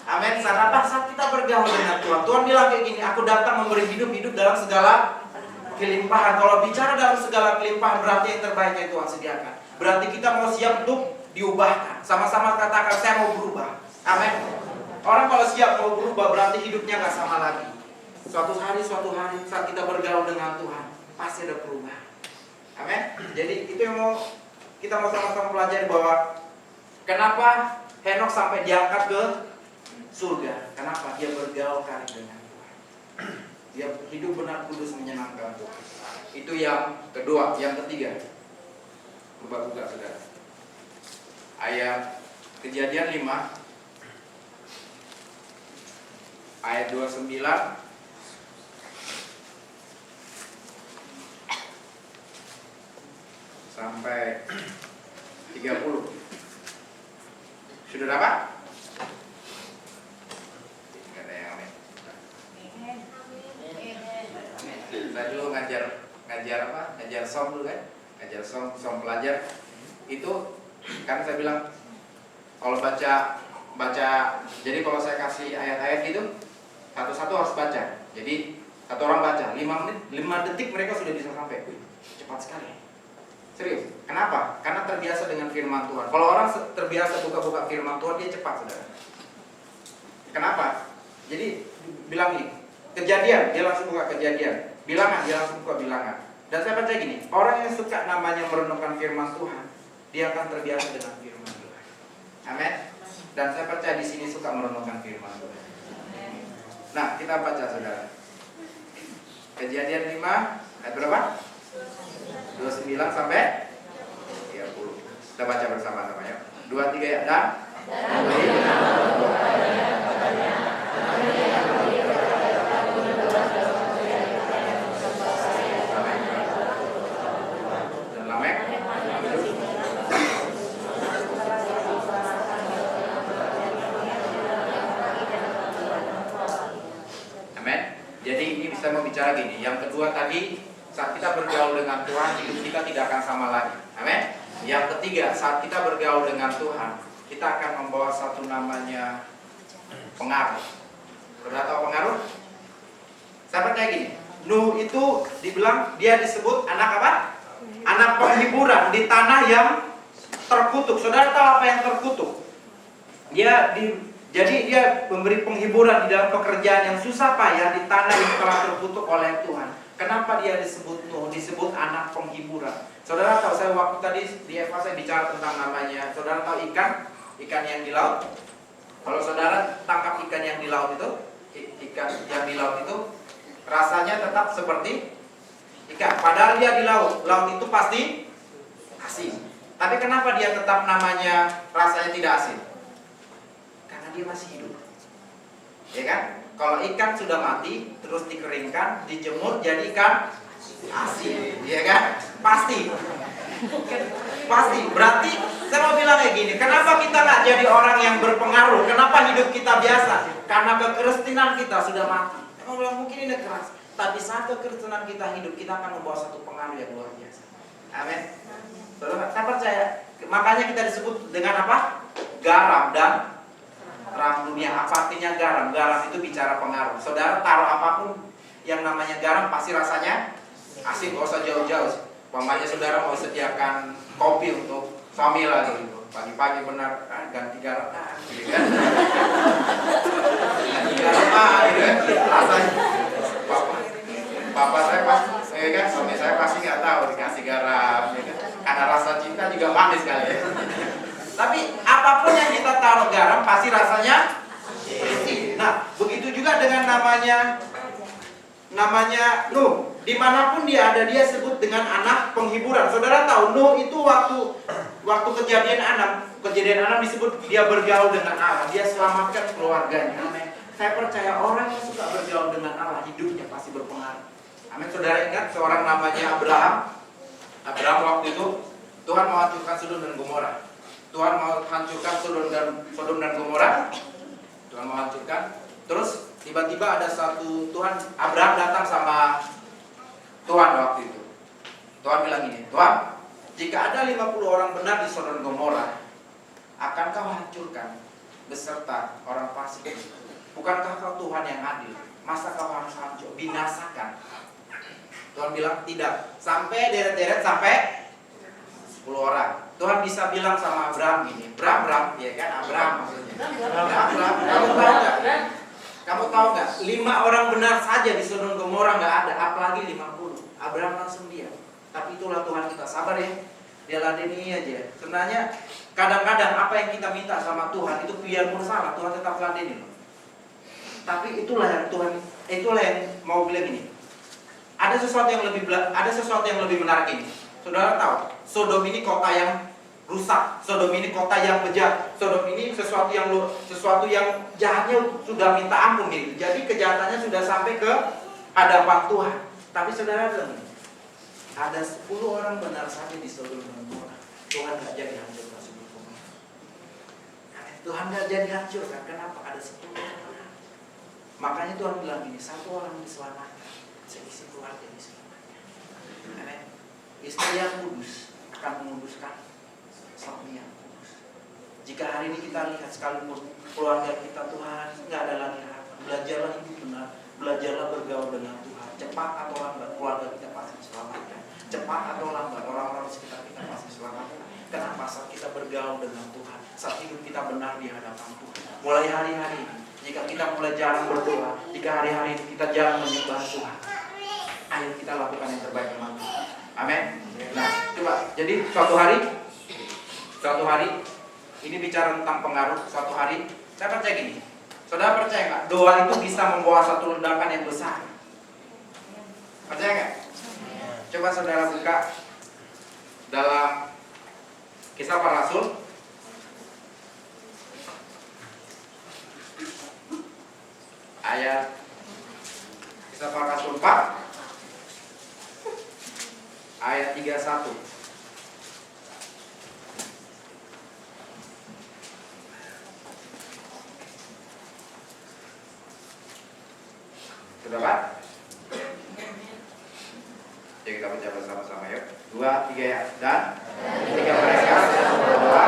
Amin. Saat kita bergaul dengan Tuhan, Tuhan bilang kayak gini, aku datang memberi hidup dalam segala kelimpahan. Kalau bicara dalam segala kelimpahan, berarti yang terbaik yang Tuhan sediakan. Berarti kita mau siap untuk diubahkan. Sama-sama katakan, saya mau berubah. Amin. Orang kalau siap mau berubah, berarti hidupnya gak sama lagi. Suatu hari saat kita bergaul dengan Tuhan, pasti ada perubahan. Amin. Jadi itu yang kita mau sama-sama pelajari, bahwa kenapa Henokh sampai diangkat ke surga. Kenapa? Dia bergaul karib dengan Tuhan. Dia hidup benar kudus menyenangkan Tuhan. Itu yang kedua. Yang ketiga, buka saudara, ayat Kejadian 5 ayat 29 sampai 30. Sudah dapat? Tidak ada yang aneh. Saya dulu ngajar apa? Ngajar som dulu kan? Ngajar som pelajar. Itu kan saya bilang kalau baca, jadi kalau saya kasih ayat-ayat gitu, satu-satu harus baca. Jadi satu orang baca 5 menit, 5 detik mereka sudah bisa sampai. Cepat sekali. Serius. Kenapa? Karena terbiasa dengan firman Tuhan. Kalau orang terbiasa buka-buka firman Tuhan, dia cepat, saudara. Kenapa? Jadi bilang nih, Kejadian, dia langsung buka Kejadian. Bilangan, dia langsung buka Bilangan. Dan saya percaya gini, orang yang suka namanya merenungkan firman Tuhan, dia akan terbiasa dengan firman Tuhan. Amin. Dan saya percaya di sini suka merenungkan firman Tuhan. Nah, kita baca, saudara. Kejadian 5 ayat berapa? 29 sampai 30. Kita baca bersama-sama ya. 2, 3 ya. Dan Lamek. Amin. Jadi ini bisa mau bicara gini. Yang kedua tadi, saat kita bergaul dengan Tuhan, hidup kita tidak akan sama lagi. Amin. Yang ketiga, saat kita bergaul dengan Tuhan, kita akan membawa satu namanya pengaruh. Sudah tahu pengaruh? Saya percaya gini, Nuh itu dibilang dia disebut anak apa? Anak penghiburan di tanah yang terkutuk. Saudara tahu apa yang terkutuk? Jadi dia memberi penghiburan di dalam pekerjaan yang susah payah di tanah yang telah terkutuk oleh Tuhan. Kenapa dia disebut Nuh, disebut anak penghiburan? Saudara tahu, saya waktu tadi di Eva saya bicara tentang namanya. Saudara tahu ikan yang di laut? Kalau saudara tangkap ikan yang di laut itu, rasanya tetap seperti ikan. Padahal dia di laut itu pasti asin. Tapi kenapa dia tetap namanya rasanya tidak asin? Karena dia masih hidup. Ya kan? Kalau ikan sudah mati, terus dikeringkan, dijemur, jadi ikan asin, ya kan? Pasti. Berarti saya mau bilang kayak gini, kenapa kita nggak jadi orang yang berpengaruh? Kenapa hidup kita biasa? Karena kekristenan kita sudah mati. Saya mau bilang mungkin ini keras, tapi saat kekristenan kita hidup, kita akan membawa satu pengaruh yang luar biasa. Amin. Saya percaya. Makanya kita disebut dengan apa? Garam dan terang dunia. Apa artinya garam? Garam itu bicara pengaruh. Saudara taruh apapun yang namanya garam pasti rasanya asin. Gak usah jauh-jauh. Umpamanya saudara mau sediakan kopi untuk suami lah gitu. Pagi-pagi benar ganti garam gitu kan. Ganti garam gitu kan. Rasanya Bapak saya pasti kan, suami saya pasti nggak tahu dikasih garam gitu. Karena rasa cinta juga manis kali ya. Tapi apapun yang kita taruh garam pasti rasanya asin. Nah, begitu juga dengan namanya Nuh. Dimanapun dia ada, dia sebut dengan anak penghiburan. Saudara tahu Nuh itu waktu kejadian 6 disebut dia bergaul dengan Allah. Dia selamatkan keluarganya. Amin. Saya percaya orang yang suka bergaul dengan Allah, hidupnya pasti berpengaruh. Amin. Saudara ingat seorang namanya Abraham. Abraham waktu itu Tuhan mau hancurkan Sodom dan Gomora. Tuhan mau hancurkan Sodom dan Gomora. Tuhan mau hancurkan. Terus tiba-tiba ada satu Abraham datang sama Tuhan waktu itu. Tuhan bilang gini, Tuhan, jika ada 50 orang benar di Sodom dan Gomora, akan kau hancurkan beserta orang fasik. Bukankah kau Tuhan yang adil? Masa kau harus hancur, binasakan? Tuhan bilang tidak. Sampai deret-deret sampai 10 orang. Tuhan bisa bilang sama Abraham ini, Bram, ya kan, Abraham maksudnya. Abraham, kamu tahu nggak? Kamu tahu nggak? 5 orang benar saja di Sodom Gomora nggak ada, apalagi 50. Abraham langsung diam. Tapi itulah Tuhan kita, sabar ya. Dia ladeni aja. Sebenarnya kadang-kadang apa yang kita minta sama Tuhan itu biarpun salah, Tuhan tetap ladeni. Tapi itulah yang Tuhan, itulah yang mau bilang ini. Ada sesuatu yang lebih menarik ini. Saudara tahu, Sodom ini kota yang rusak, Sodom ini kota yang bejat, Sodom ini sesuatu yang jahatnya sudah minta ampun gitu. Jadi kejahatannya sudah sampai ke hadapan Tuhan. Tapi saudara bilang, ada 10 orang benar saja di Sodom dan Gomora. Tuhan gak jadi hancurkan Sodom dan Gomora. Tuhan gak jadi hancurkan. Kenapa? Ada 10 orang benar. Makanya Tuhan bilang gini, 1 orang diselamatkan, seisi keluarga diselamatkan. Amin. Istri yang kudus akan menguduskan suami yang kudus. Jika hari ini kita lihat sekalipun keluarga kita Tuhan nggak ada lagi harapan, belajarlah hidup benar, belajarlah bergaul dengan Tuhan. Cepat atau lambat keluarga kita pasti diselamatkan. Cepat atau lambat orang-orang sekitar kita pasti diselamatkan. Kenapa? Saat kita bergaul dengan Tuhan, saat hidup kita benar di hadapan Tuhan. Mulai hari-hari ini, jika kita mulai jarang berdoa, jika hari-hari ini kita jarang menyembah Tuhan, ayo kita lakukan yang terbaik dengan Tuhan. Amin. Nah, coba. Jadi suatu hari ini bicara tentang pengaruh. Suatu hari saya percaya gini. Saudara percaya nggak? Doa itu bisa membawa satu ledakan yang besar. Percaya nggak? Coba saudara buka dalam Kisah Para Rasul ayat Kisah Para Rasul 4 ayat 31. Sudah Pak? Jadi kita baca bersama-sama yuk. 2, 3 ya. Dan ketika mereka berdoa,